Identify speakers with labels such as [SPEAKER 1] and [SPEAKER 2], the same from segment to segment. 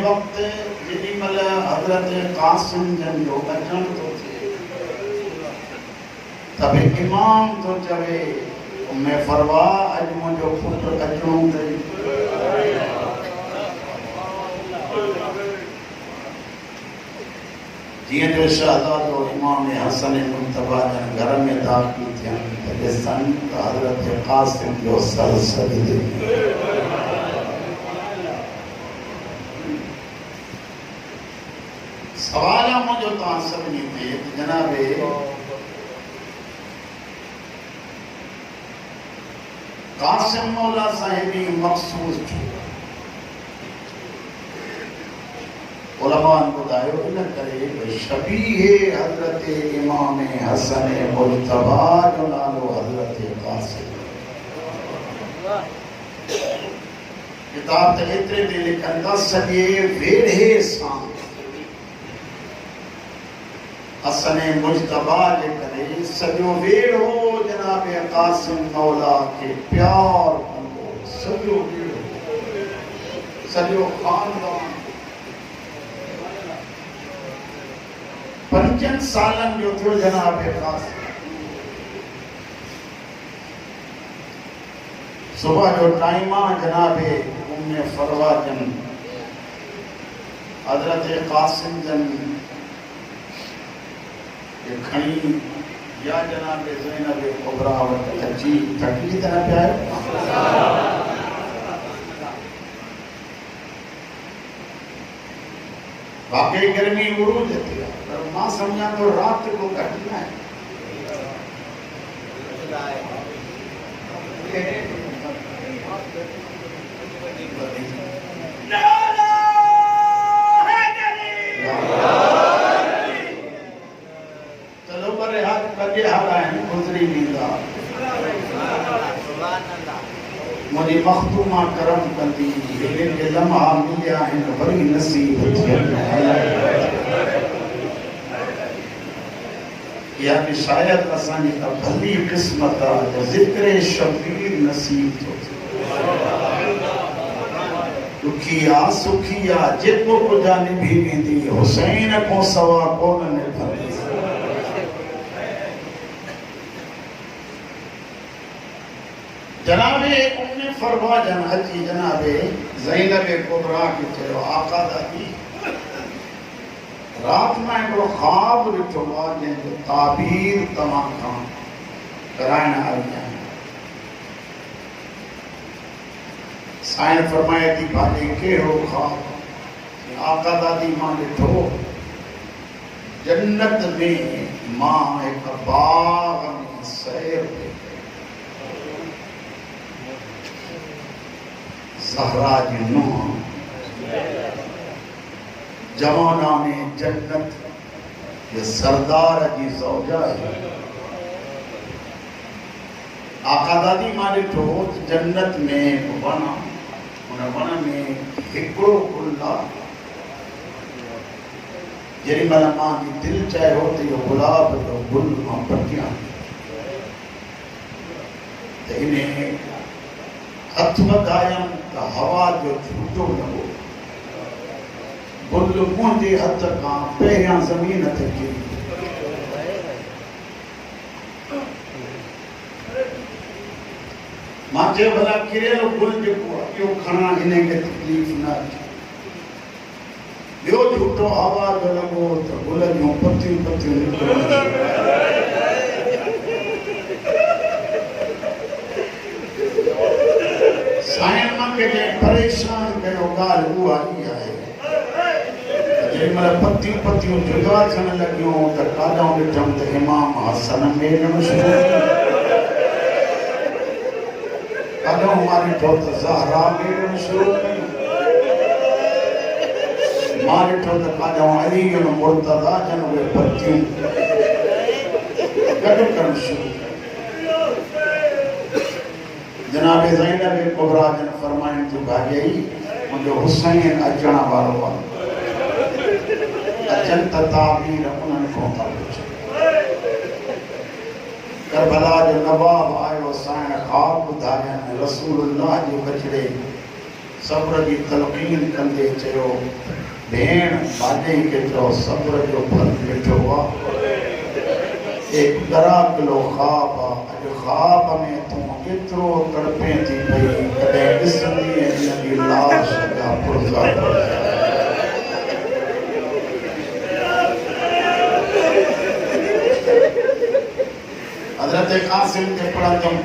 [SPEAKER 1] वक्त जेॾी महिल हज़रत क़ासिम जन जो अचण थो थिए त बि इमाम थो चवे उम्मे फरवा अॼु मुंहिंजो पुटु अचणो अथई। जीअं जो शहजादो इमाम हसन मुज्तबा जन घर में दाख़िल थियनि त ॾिसनि त हज़रत क़ासिम जो सर सजदे में। सवाल आहे मुंहिंजो तव्हां सभिनी ते त जनाबे क़ासिम मौला साहिब मखसूस छो? उलमान ॿुधायो इन करे भई शबीह हज़रत इमाम हसन मुज्तबा जो नालो हज़रत क़ासिम। किताब त एतिरे ते लिखनि था सॼे वेढ़े सां हसन मुज्तबा जे करे सॼो वेढ़ो जनाब क़ासिम मौला खे प्यार कंदो, सॼो वेढ़ो, सॼो ख़ानदान। 5 सालनि जो थियो जनाब क़ासिम। सुबह जो टाइम आहे जनाब उम्मे फरवा जन हज़रत क़ासिम जन खणी या जनाब ज़ैनब कुबरा वटि अची थकी त न पिया आहियो? वाकई गर्मी उरूज थी आहे, पर मां सम्झां थो राति को घटि न आहे। चलो पर हाथ कजे हाल आहिनि गुज़री वेंदा। मुझे मखदूमा करम कंदी लेकिन के लम्हा मिलिया आहिनि वरी नसीब थियनि। या कि शायद असांजी त भली क़िस्मत आहे जो ज़िक्र शबीर नसीब थो थिए। दुखी आहे सुखी आहे जेको कुझु निभी वेंदी हुसैन खां सवा कोन निभंदी। जनाबे उम्मे फरवा जन अची जनाबे ज़ैनब कुबरा खे चयो आका दादी राति मां हिकिड़ो ख़्वाब ॾिठो आहे जंहिंजो ताबीर तव्हां खां कराइण आई आहियां। साईं फरमाए थी भाॼी कहिड़ो ख़्वाब? आका दादी मां ॾिठो जन्नत में मां हिकु बाग़ में सैर ते ज़हरा जी नूंह जवाना में जन्नत ये सरदार जी ज़ौजा है। आका दादी मां ॾिठो जन्नत में वण, उन वण में हिकिड़ो गुल आहे। जेॾी महिल मां जी दिलि चाहियो त इहो गुलाब जो गुल मां पटियां त इन हथ वधायमि त हवा जो झूठो लॻो। गुल मुंहिंजे हथ खां पहिरियां ज़मीन ते किरी। मां चयो भला किरियल गुल जेको आहे इहो खणा, हिनखे तकलीफ़ न अचे। ॿियो झूठो हवा जो लॻो त गुल जूं पतियूं पतियूं निकिरनि। साईं मूंखे जंहिं परेशान कयो ॻाल्हि उहा ई आहे। जंहिं महिल पतियूं पतियूं जुदा थियण लॻियूं त काॾां ॾिठमि त इमाम हसन मेलण शुरू, काॾां मां ॾिठो त ज़हरा मेलण शुरू कयूं, मां ॾिठो त काॾां अली मुर्तज़ा जन उहे पतियूं गॾु करणु शुरू कयूं। जनाबे ज़ैनब कुबरा जन फरमाइनि थियूं भाॼई मुंहिंजो हुसैन अचण वारो आहे। अचनि त ताबीर उन्हनि खां था पुछनि। करबला जो नवाब आयो साईं ख़्वाब ॿुधायनि रसूलुल्लाह जे बछड़े सब्र की तलक़ीन कंदे चयो भेण भाॼई खे चओ सब्र जो फल मिठो आहे। एक दरा किलो ख़्वाब आहे, अॼु ख़्वाब में तूं एतिरो तड़पे थी पई कॾहिं ॾिसंदी हिन जी लाश जा पुर्ज़ा हज़रत क़ासिम खे पढ़ंदुमि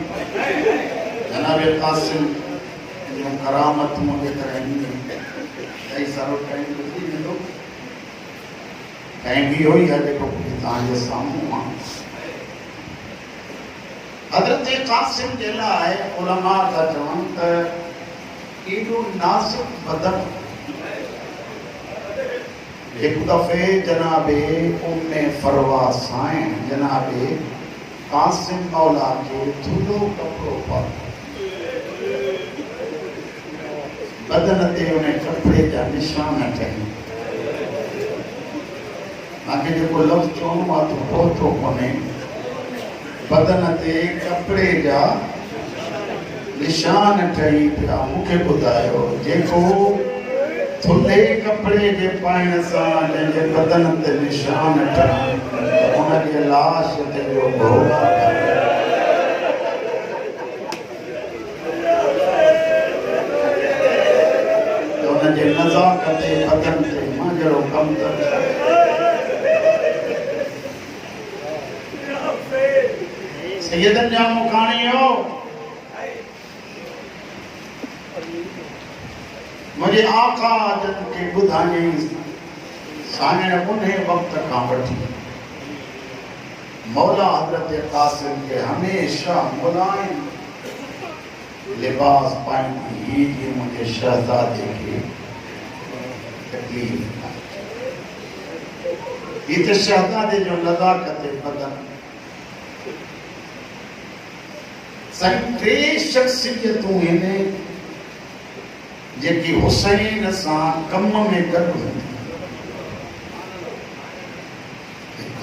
[SPEAKER 1] जनाब क़ासिम जूं करामत मुंहिंजे करे ईंदी सारो टाइम गुज़री वेंदो। टाइम इहो ई आहे जेको तव्हांजे साम्हूं आहे। हज़रत क़ासिम जे लाइ उलमा था चवनि त एॾो नाज़ुक बदन। हिकु दफ़े जनाबे उम्मे फरवा साईं जनाबे क़ासिम मौला खे थुल्हो कपिड़ो पातो, बदन ते उन कपिड़े जा निशान ठही। मूंखे जेको लफ़्ज़ चवणो आहे त पहुतो कोन्हे। बदन ते कपिड़े जा निशान ठही पिया। मूंखे ॿुधायो जेको थुल्हे कपिड़े जे पाइण सां जंहिंजे बदन ते निशान ठही उनजे लाश ते जो भोग उनजे नज़ाकत ते बदन ते मां जहिड़ो कमु करे सैयदन जा मुखाणियो मुझे आका जन के ॿुधायईं साईं उन वक़्त खां वठी मौला हज़रत क़ासिम के हमेशा मुलायम लिबास पाईंदी ही जी मुझे शहजादे के तकलीफ ये तो शहजादे जो नज़ाकत बदन टे शख्सियतूं आहिनि जेकी हुसैन सां कम में गॾु हूंदी।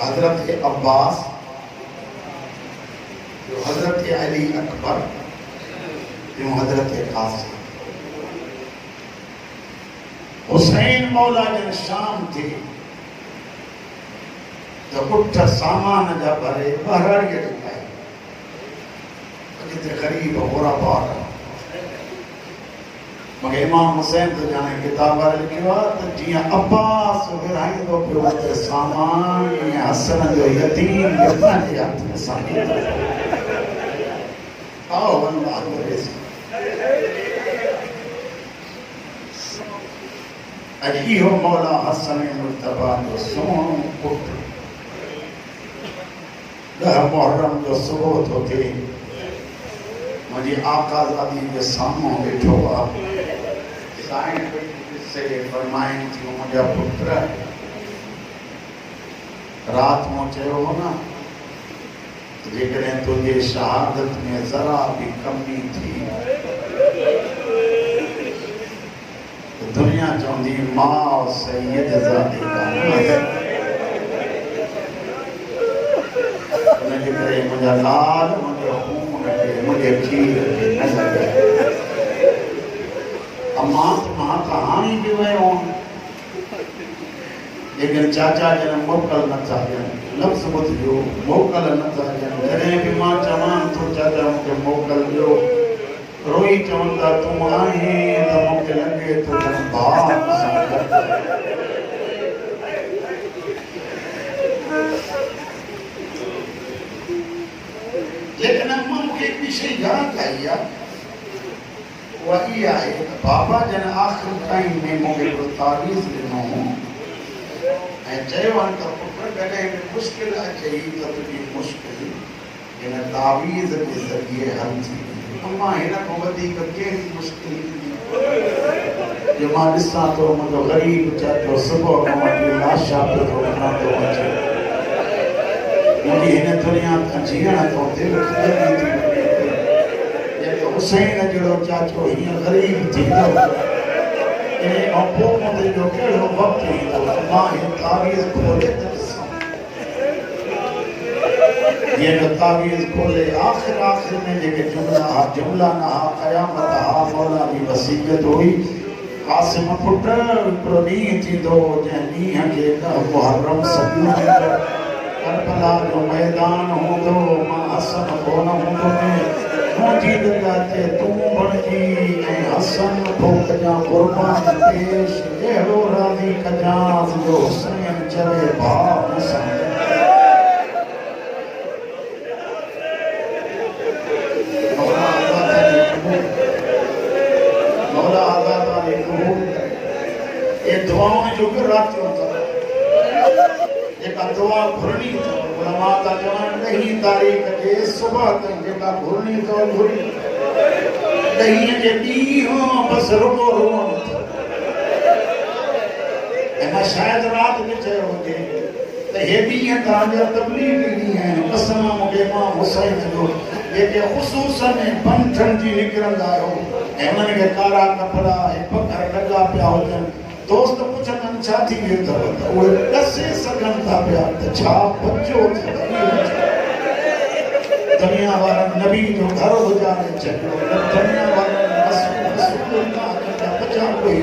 [SPEAKER 1] हज़रत अब्बास, हज़रत अली अकबर, हज़रत क़ासिम। हुसैन मौला जन शाम थी तो उठ सामान जा भरे बहराड़ीअ ते पाए जिते ग़रीब ग़ुरबा मगर इमाम हुसैन तो जाने किताब लिखियो आहे त जीअं अब्बास विराईंदो पियो त सामान ईअं हसन जो यतीम यतन जे हथ में साईं आओ अल्लाह करे अॼु इहो मौला हसन मुर्तबा जो सोनो पुट 10 मुहर्रम जो सुबुह थो थिए मुझे आकाज़ादी के सामने बैठो आहे। साईं से फरमाइनि थियूं मुंहिंजा पुत्र राति मूं चयो हो न जेकॾहिं तुंहिंजे शहादत में ज़रा भी कमी थी तो दुनिया चवंदी मां सैयद ज़ादी उनजे करे मुंहिंजा लाल मुंहिंजो खून खे मुंहिंजे खीर खे न लॻे। अम्मा मां त हाणे बि वियो लेकिन चाचा जन मोकल नथा ॾियनि। लफ़्ज़ ॿुधिजो मोकल नथा ॾियनि। जॾहिं बि मां चवां थो चाचा मूंखे मोकल ॾियो रोई चवंदा तूं आहीं त मूंखे लॻे थो ॼण भाउ सां लेकिन अम्मा मूंखे हिकिड़ी शइ यादि आई आहे उहा इहा आहे त बाबा जन आख़िर टाइम में मूंखे हिकिड़ो तावीज़ ॾिनो ऐं चयो आहे त पुट कॾहिं बि मुश्किल अचई त तुंहिंजी मुश्किल हिन तावीज़ जे ज़रिए हल थी वेंदी। अम्मा हिन खां वधीक कहिड़ी मुश्किल ईंदी जो मां ॾिसां थो मुंहिंजो ग़रीब चाचो सुबुह खां वठी लाशा पियो थो वञा थो अचे मुंहिंजी हिन दुनिया खां जीअण थो दिलि खिलंदी थी वञे जेको हुसैन जहिड़ो चाचो हीअं ग़रीब थींदो इन खां पोइ मुंहिंजो कहिड़ो वक़्तु ईंदो मां हिन तावीज़ खोले त ॾिसां یہ جو تعویذ کھولے آخر میں لیکن جملہ نہ قیامت مولا کی وصیت ہوئی قاسم پٹر پرنی تھی دو جہنی کے محرم سبیوں کربلا جو میدان ہوں دو ماں حسن کون ہوں دو میں موجی دلاتے تم بڑھ جی میں حسن بھوک جا قربان پیش اہلو راضی کجاز جو حسین چلے بھاو حسن مولا آزاد والی قبول کرے یہ دعاؤں میں جو کہ رات ہوتا ہے ایک دعا بھرنی تو علماء کا جوان نہیں تاریخ کے صبح تک جگہ بھرنی تو بھرنی نہیں کہ دی ہوں بس رکو ایما شاید رات میں چاہے ہو گئے تو یہ بھی ہیں تاجر تبلیغ نہیں ہیں قسم امام حسین جو یہ کہ خصوصاً بنٹھن جی نکرن آئے ایمن کے کارا کپڑا پکر لگا پیا ہو جن دوست پوچھن چھا تھی یہ تو وہ کسے سکن تھا پیا چھا بچو تھا دنیا والا نبی جو گھر ہو جانے چاہیے دنیا والا رسول اللہ کا بچا کوئی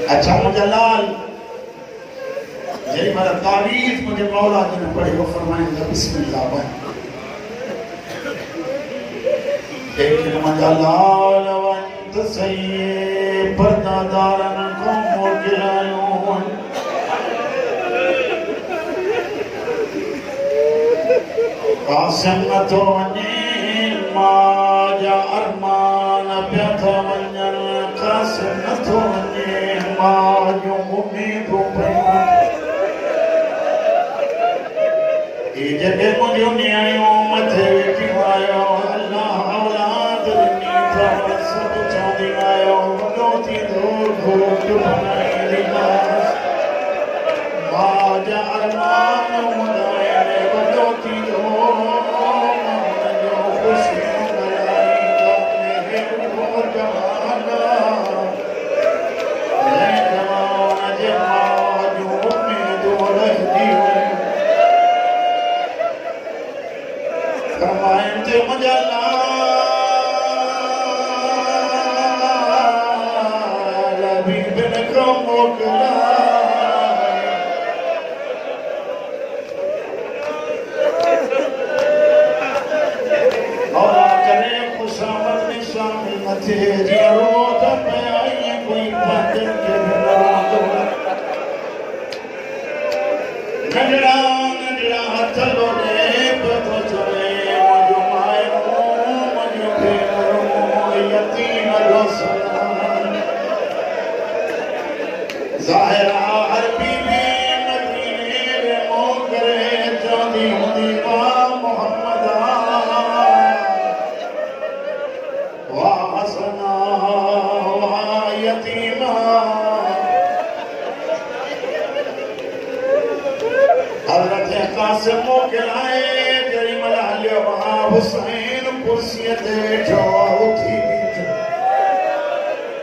[SPEAKER 1] اچھا مجلال یعنی میرا تعریف مجھے مولا جی نے پڑھی وہ فرمائیں گے بسم اللہ بھائی لیکن مجلال وانت سید پردادارن کو موجلائیون قاسم تو ونین ماجا ارمان پیتا ونین قاسم تو ونین ماجا امیدو پیمان جب مجھے نیائیوں مدھے ویٹی آئیوں اللہ اولاد رنی تھا سب چاندی آئیوں وڈوتی دور بھوک بنائی لباس ماجا ارمان مدائے وڈوتی دور جو خوشیوں بنائی دانے وہ جمانا میں جمانا جو امیدو رہتی ہوئی فرمائیں تے مجلال ابھی بن کرمو کرا مولا کرے خوشامد میں شامل متھے جی روت پہ آئیے کوئی پاندن کے بنا دو نجڑا نجڑا ہتھلو نے پتو چلے ظاہرہ عربی میں مدینے میں موکرے جاندی ہوندی محمد حسنا یتیما حضرت قاسم موکل آئے جری ملالیا وہاں حسین کرسیت جو تھی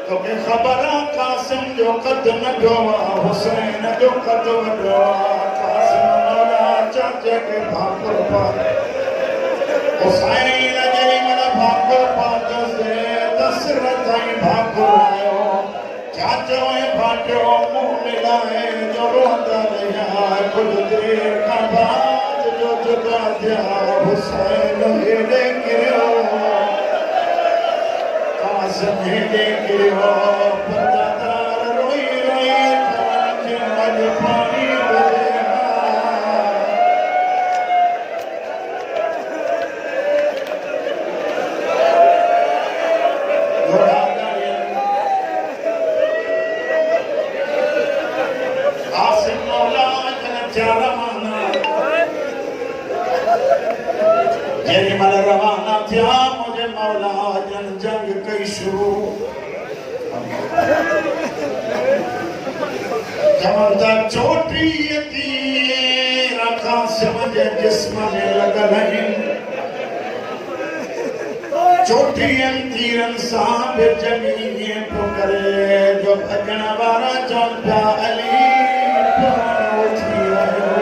[SPEAKER 1] تو کہ خبرہ قاسم جو قد نگوا حسین جو قد نگوا قاسم مولا چاچے کے بھاکر پاک حسین جری ملا بھاکر پاک سے دسرتائی بھاکر آئے چاچویں بھاکر منہ ملائے جو روتا رہا کچھ دیر کا بعد جو جدا دیا حسین ہیڈے گرو قاسم ہیڈے گرو پردادار روئی روئی کھانچ مج پانی بلے قاسم مولا جن چارہ مانا یعنی مل روانہ تھیا مجھے مولا جن جنگ کئی شروع جمال تک چوٹی یتی رکھا سے مجھے جسم نے لگا نہیں चोटियन तीरन सां बि जॻी थो करे जो भॼण वारा चवनि पिया अली पुराणो थी वियो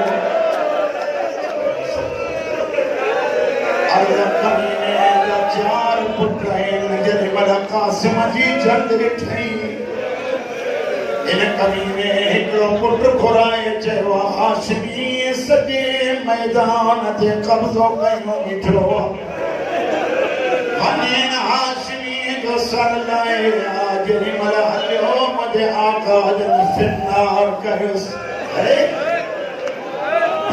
[SPEAKER 1] अर्ज़ कमीने जा 4 पुट आहिनि जेॾी महिल क़ासिम जी जंग ॾिठई इन कमीने हिकिड़ो पुट घुराए चयो हाशिमी सॼे मैदान ते कब्ज़ो कयो बीठो वञे हाशिमी जो सर लाए जेॾी महिल हलियो मुंहिंजे आका जन फिनार कयुसि अरे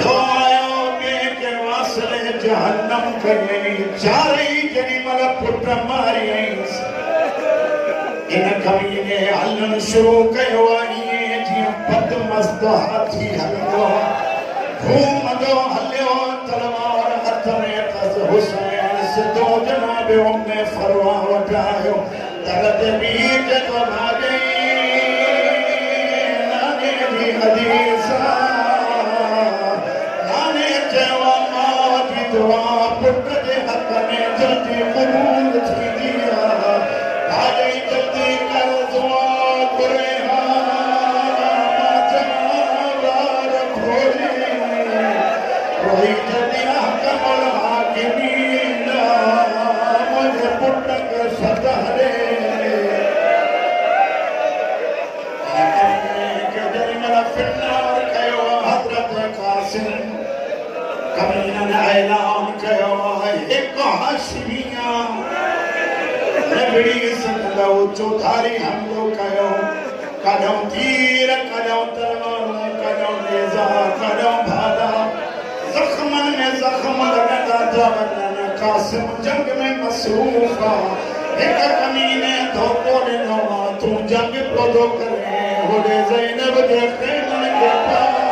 [SPEAKER 1] जो आयो ॿिए के वासिले जहन्नम कयई चारई जेॾी महिल पुट मारियईंसि इन कमीने हलणु शुरू कयो आहे जीअं बदमस्त हाथी हलंदो घूमंदो हलियो तलवार हथ में अथसि हुसैन सिधो जनाब उम्मे फरवा वटि आयो दर ते बीह जेको भाॼई नाने जी हदीस नाने चयो मां जी दुआ पुट जे हक़ में जल्दी क़बूल थींदी आहे भाॼई जल्दी कर दुआ घुरे ऐलान कयो हिक हाशिमिया रगड़ी संगलो चौधारी हमलो कयो कदम तीर कदम तलवार कदम नेज़ा कदम भाला जख्मन में जख्म लगता था वरना कासिम जंग में मसरूफ एक कमीने धोखो ॾिनो तू जंग प्रोदो करे होॾे ज़ैनब जे ख़ैमन के पास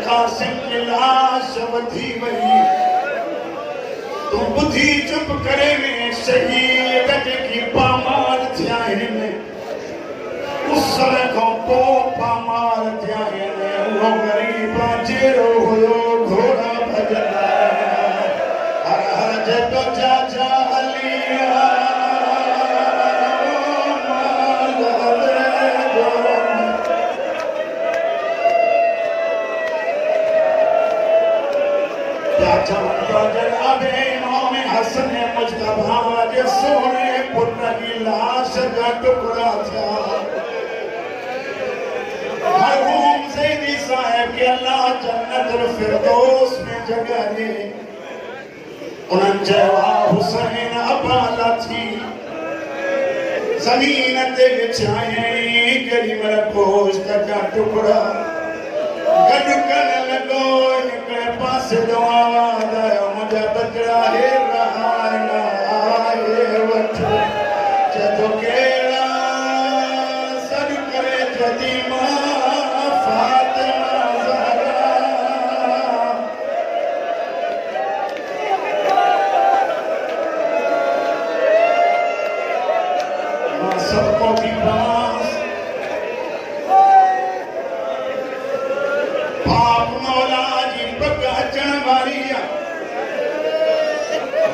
[SPEAKER 1] कासिम की लाश वधी वई तू बुधी चुप करे में शहीद जेकी पामार थिया आहिनि उसर खां पोइ पामार थिया आहिनि उहो ग़रीब जहिड़ो हुयो घोड़ा भॼंदा हर हर जेको चाचा हली जनाबे इमाम हसन मुजतबा जे सोने पुट की लाश जा टुकड़ा थिया मरहूम ज़ैदी साहिब के अल्लाह जन्नतुल फिरदौस में जगह ॾे उन्हनि चयो हुसैन अबाला थी ज़मीन ते विछायईं केॾी महिल गोश्त जा टुकड़ा गॾु करणु लॻो हिकिड़े पासे जो आवाज़ आयो मुंहिंजा बचड़ा हे रहाए न आए वठ चयो कहिड़ा सॾु करे चवंदी मां फातिमा ज़हरा मां सबको थी पास पाप मौला जी पग अचण वारी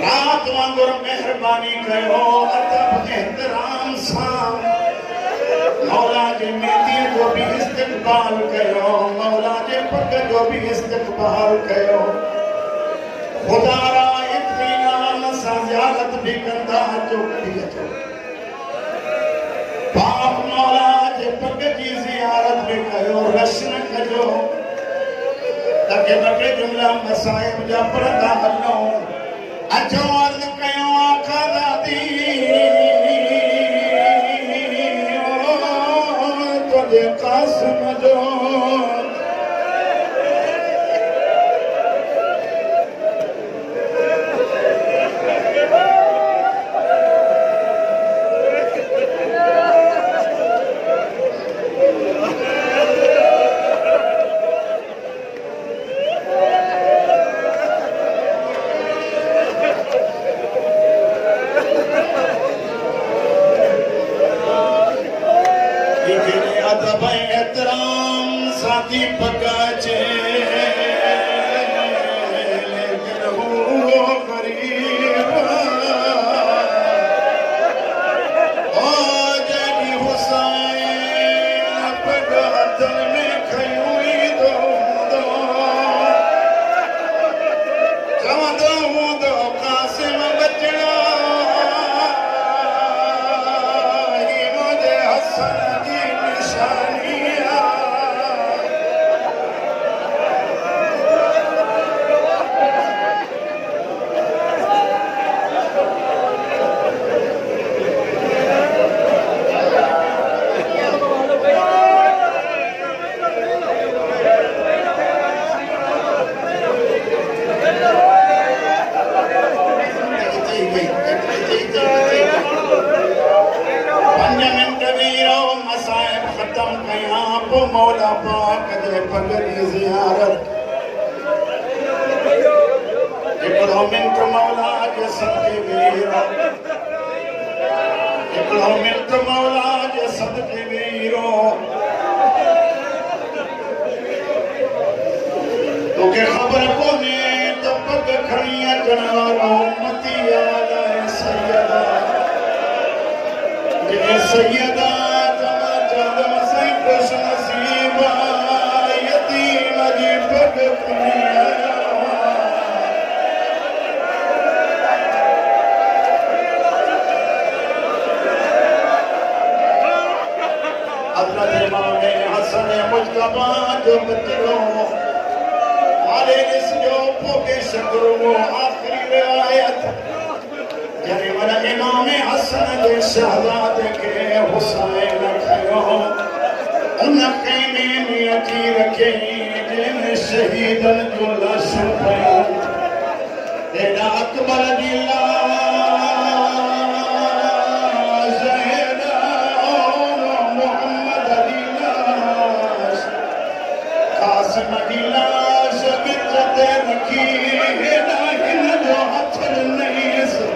[SPEAKER 1] रात वांगुरु मेहरबानी कयो अदब एहतराम सां मौला जे मेहदीअ जो बि इस्तक़बाल कयो मौला जे पग जो बि इस्तक़बाल कयो ख़ुदा रा इत्मीनान सां ज़ियारत बि कंदा अचो कढी अचो पाप मौला जे पग जी ज़ियारत बि कयो रश न कजो تاکہ بکے جملہ مصائب جا پردہ ہلوں اچھو عرض کیوں آقا دادی تجھے قاسم جو दीपक चे लेकिन वो गरीब ओ जगी हुसैन पगतल में खयुई दो दो कासिम बचड़ा ही मुझे हसन की निशानियां मौला पाक दे पगड़ी ज़ियारत हिकिड़ो मिंट मौला जे सदके वीरो हिकिड़ो मिंट मौला जे सदके वीरो तोखे ख़बर कोन्हे त पग खणी अचण वारो उम्मती आला सैयदा जे सैयदा खुश नसीबा यतीम जी पग खणी हज़रत इमाम हसन मुज्तबा जो बचड़ो मारे ॾिसजो पोइ शकरो आख़िरी रिवायत जॾहिं वॾा इमाम हसन जे शहज़ादे खे हुसैन खयो उन ख़ैमे में अची रखियईं जंहिंमें शहीदन जो लाशूं पयूं एॾा अकबर जी लाश एॾा मुहम्मद जी लाश कासिम जी लाश विच ते रखी एॾा हिन जो हथ ॾिनईंसि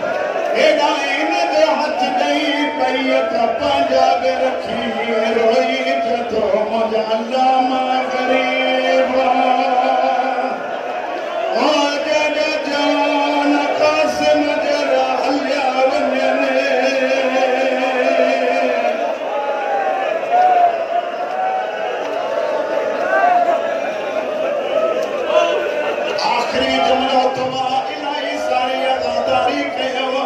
[SPEAKER 1] एॾा हिन जो हथ ॾेई पैयत पंहिंजा बि रखी रोई तो मुझे अल्लामा गरीब ओ जग जान कासिम जरा हलिया वञने आखिरी जुमलो तबा इलाही सारी अदादारी कयो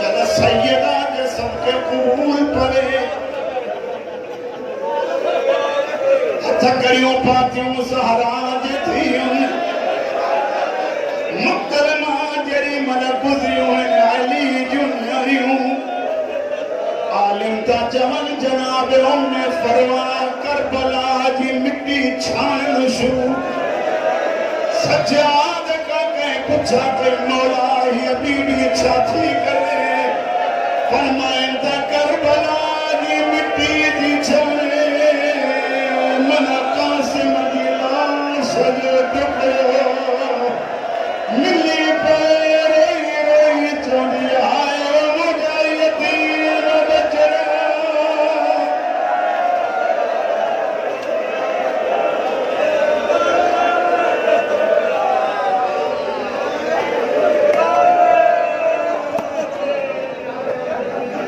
[SPEAKER 1] चल सैयदा जे सबके कबूल पड़े थकड़ियों पातियों सहराज थियूं मुकरमा जड़ी मन गुज़रियूं अली जूं न्यारियूं आलिम ता चवन जनाब उम्मे फरवा करबला जी मिट्टी छाणण शुरू सजाद का कहीं पुछा के मौला ही बीबी छा थी करे फरमाइंदा करबला